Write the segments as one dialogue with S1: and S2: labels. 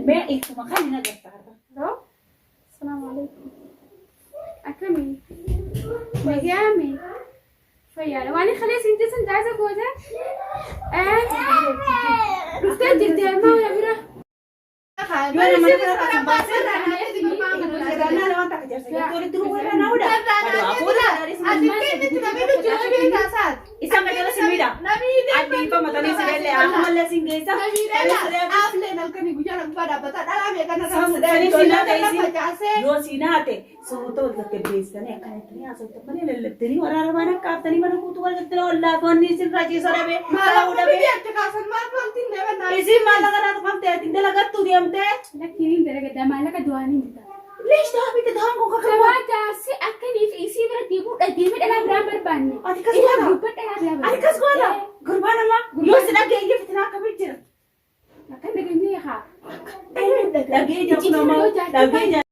S1: ما إنتوا ما خلينا نقطع.
S2: لا السلام عليكم أكمل مجامي فيا وانا خلاص انت سنت عايزه كوزه رفتي جدي ما ولا غيره
S1: Jual mana kerana pasar dan ada di mana kerana orang tak kerja saja. Kau itu orang nak udah. Aduh, aku dah dari sini.
S2: Adik itu nabi tu jual beli kasat.
S1: Isam kerja sini dah. Adi apa mata ni segala. Aku malah singgah isam.
S2: Afle nak kini gujang nak pada pada dalam ya kan.
S1: Sini sini ada isi. Dua sini ada. So tu kita beli sana. Kan itu ni asal tu mana lelak. Tadi orang mana kap. Tadi mana kutu orang kita Allah. Kau ni sini raja sana be.
S2: Malah udah be. Kasat malah kau tinggal mana.
S1: Isi malah kan aku kamu tinggal lagat tu diam te.
S2: لكن درجة ده مالك دواني انت
S1: ليش تهبي تدهانكو كاكا
S2: كواتا سي أكني في إسي برتيبو أديمي أنا برامبر باني
S1: أدي كسوانا أدي كسوانا قربانا ما يوسنا جاي فتنا كبير
S2: لكن ده جميل خا
S1: لقيت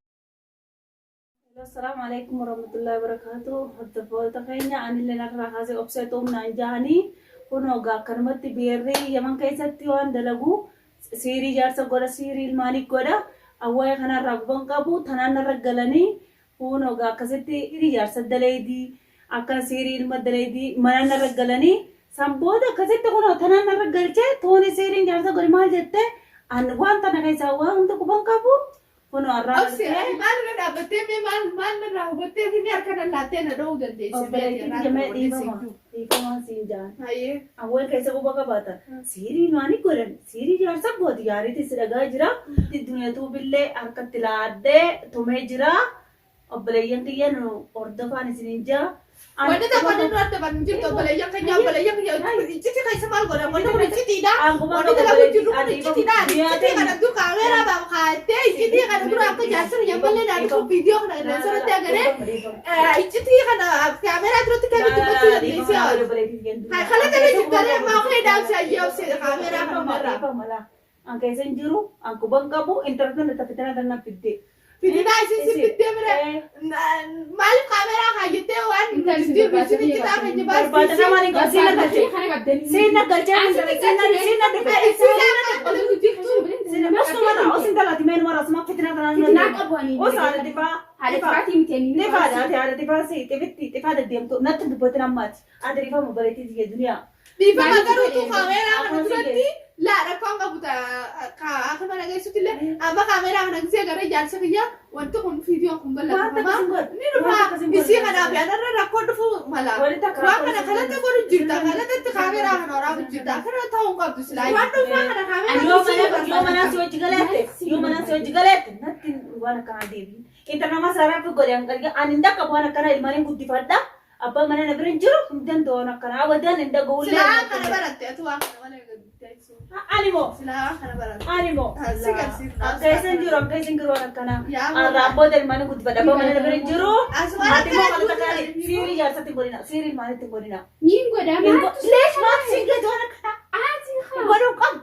S1: السلام عليكم ورحمة الله وبركاته هتفوت تخيني أنا اللي نقرأ هذا أبسطهم نانجاني ونوغا كرمت بيري يمن كيستي وان دلقو سيري جارسا قولا سيري المالك قولا أواي خنا رقبان قابو تنانا رقلاني ونوغا كستي إري جارسا دليدي أكا سيري المدليدي منانا رقلاني سنبودا كستي قولا تنانا رقلچه توني سيري جارسا قولي مال جتے وان تانا كيسا وان تاكو بان قابو ونو أرام
S2: أبسي مال رنا بتيمي مال نراه بتيمي نياركنا لاتينا رو جلدي
S1: Ikaman sinjan. Awal kaisa ko baka bata. Siri nani koran. Siri jar sab bahut yari thi siraga jira. Ti dunia tu bille arkat tilade tumhe jira. Ablayan tiyan orda pani sinja.
S2: Wanda tak pada nuat tak pada jir tu ablayan kanya ablayan ya. Cici kaisa mal koran. Wanda boleh cici dah. Wanda tak boleh cici dah. Cici dah. Cici kan tu kamera bawa kate. Cici kan tu aku jasur yang boleh nak tu video kan. Surat dia gane. Cici kan kamera tu tu kami tu betul ni. Hai, kalau tadi kita lihat mau ke dalam saja, saya kamera
S1: malah. Angkai senjuru, angku bangkabu, internet tapi ternyata nak pide.
S2: Pide dah sih pide mere. Malu kamera kayu tu wan, pide sini kita akan jebak.
S1: Berapa nama ni kau sini kerja? Sini kerja, sini masuk mana? Oh sini dah di mana semua fitnah terang. Oh salah tiba. Tiba ada tiba sih, tiba ada diam tu, nanti tu buat nama. Ada tiba mobile itu di dunia.
S2: Tiba kalau tu kamera kan berarti. لا ركون قبضة كأخر مرة جاي سوتي له أما كاميرا أنا نسي أقرأ جالسة فيها وانتكم فيديوكم بلا ما نيرفع يصير أنا بيانا ركون فو ملا وأنا خلنا تقول الجلدة خلنا تكاميرا أنا ورا الجلدة خلنا تاون قبضة سلاي يوم أنا سويت جلت نتين وانا كعادي أنت نما سارة في قرية أنكر أنا عندك أبغى أنا الماني كنت فردا أبغى أنا نبرنجرو كنت دونا كنا أبدا عندك قول لا أنا برات أتوقع ولا Animo, animo. Kaisa juru orang kana. Rambo dari mana kudu pada apa mana dari juru. Mati mau kalau takali. Siri ya satu bolina, siri mana tu bolina. Minggu dah. Les mat singa tu anak kana. Baru kam.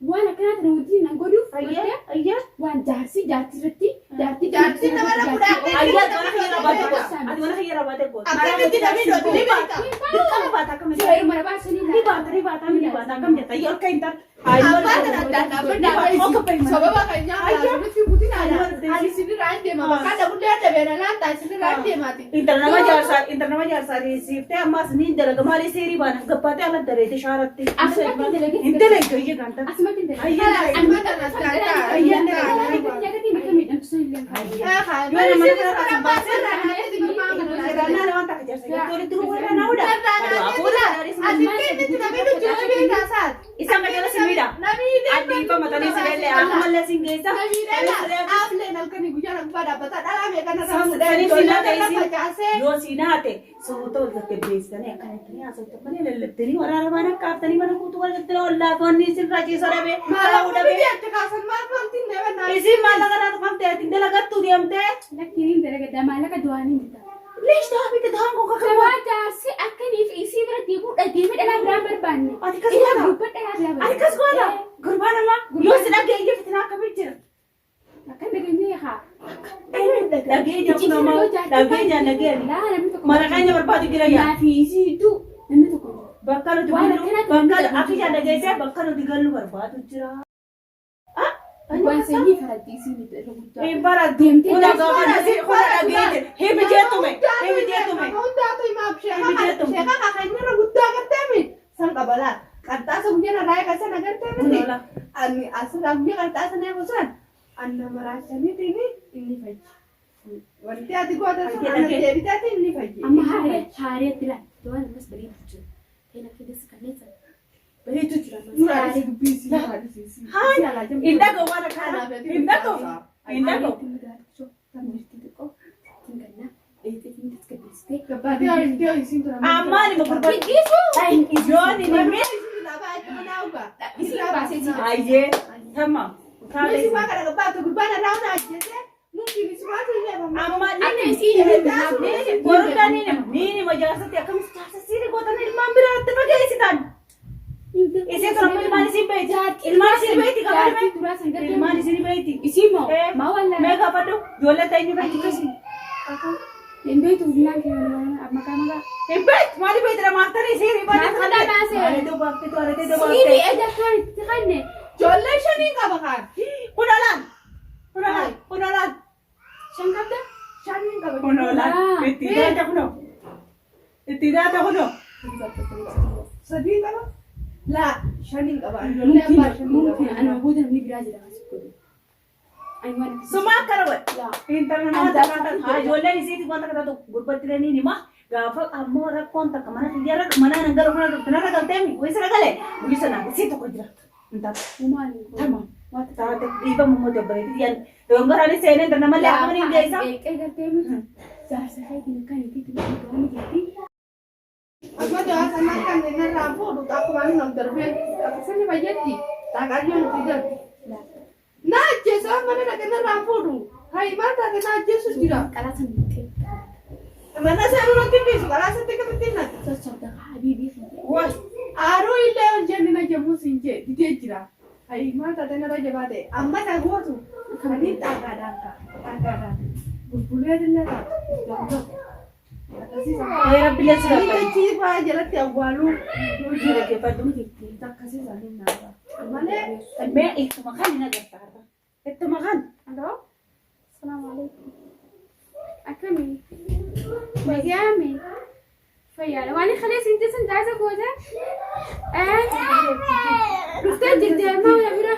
S2: Wana kana terudi na godu. Ayah. Wan jarsi reti. Jarsi namanya budak. Ayah tu anak hira batu kos. Adi mana hira batu kos. Apa yang tidak minum ni bata. Kamu bata kamu. Saya mana bahasa ni. Ni bata kamu jata. Yor kaintar. Ayah benda. Oh kepengen. Sebab kayaknya. Ayah. Hari sini rande mama. Kada budak ada benda lantai sini rande mati. Internama jarsa receive. Te amma sini dalam kemari siri bana. Gapate alat dari itu syarat. Inte lagi je kan. Ayah. Isang kerja sini dah. Adi apa mata ni segala. Aku malah singgah isam. Afle nak kini gujang nak pada dalam ya kan. Sini ada isi. Dua sini ada. So tu kita beli sana. Kan itu ni asal tu mana lelak. Tadi orang mana kap. Tadi mana kutu orang kita Allah. Kau ni sini raja sana be. Malah udah be. Kasan malah kau tinggal mana. Isi malah kan aku kamu tinggal lagat tu diam te. Lakin ini derajat malah keduanya kita. ليش تهبي تدهانكو كاكا كواتا سي أكني في إسي برتيبو أديمي أنا برامبر باني أدي كسوانا قربانا ما يوسنا جاي فتنا كبير لكن ده جميل خا لقيت يا ماما لقيت ما ركاني بربادي كده يا ما في إسي تو بكرة تقولوا بكرة أكيد ada جاي سه بكرة تقولوا برباد وجرا واسني فردي سيني الرجال
S1: إمبارح
S2: ديمتي
S1: ولا قابل ولا بيجي هي بيجيتهم
S2: هوندا توي ما بشيء شيخا خلينا رجودا كتامي سانقبلا كتاسا مجينا رايك أسنا كتامي أني أسنا مجينا كتاسا نيكوسان أنا مراسني تيني إني فاي wanti ati goota sun ana deebitati inni fayyee
S3: amma haaree tira waan mas bareedu jira teena keessa kanneessa bareedu jira
S2: haaree dubbisi
S1: indako wala kana indako amani makurba joni ni me aye tamam
S2: Mesi wa kada gabata gurbana rauna ajete mungkin ismatu ya mama
S1: amma
S3: Ate sini
S1: borda nini majalasa tiya kamu stasa sini kota ni mambira atte pagay sitan ise to ramil mani sin baiti ilmani sin baiti kabar me ilmani sin baiti
S3: isimo ma wala
S1: mega padu jola tayni baiti kasi
S3: Endoi tu bilang kaya maka
S1: bait mari bait ramata ni siri bani
S3: Mata base.
S1: mari to bakti to arete to
S3: siri
S1: bakti
S3: aja kan ne
S2: jolle shani ka bakan
S1: kunalan
S3: Sangkap dah
S2: shani ka bakan
S1: kunalan itida ta kuno
S2: sadi ka ba la shani ka bakan jolle ba shani
S3: mungkin anu bukan ni biraja dah masuk tu I want
S1: suma karawat
S3: ya
S1: internet na ta ha jola ni siti konta kata to gurbatti ni ni ma gafa amora konta kamana tiyara mana nangar kana tanara galtemi wesara gale bulisa na sito ko jira entar
S3: Umani
S1: tamam ta ta iba mo to bare tiyan dongara ni sene ndarna male amani gaisa
S3: Kayak kata mu Sah saya kini kan itu kamu jadi
S2: amma to asana kan ne rampo du ta ko mani nam darbe akasani bajeti ta ga yon tigar na je sa mana na kana rampo du hai mata ka na je su jira
S3: Kalau sendiri
S2: mana sa ru tibi su kala sa te ka tinna
S3: Cocok dah habibi
S2: wa aro ile on je ni na je musinje dite jira hai mata ta na ra je bade amma ta gotu kani ta ga danka bulbule dilla ta
S1: ya rabbi la sira
S2: Ini ci ba jalati awwalu
S1: jira ke padu
S2: tak kasih saling nada. Mane
S1: me itu makan na gasta itu makan
S3: Halo Assalamualaikum Akami Magyami فيالا وانا خلاص انت عايزه جوزك رحت جبت ما ولا بره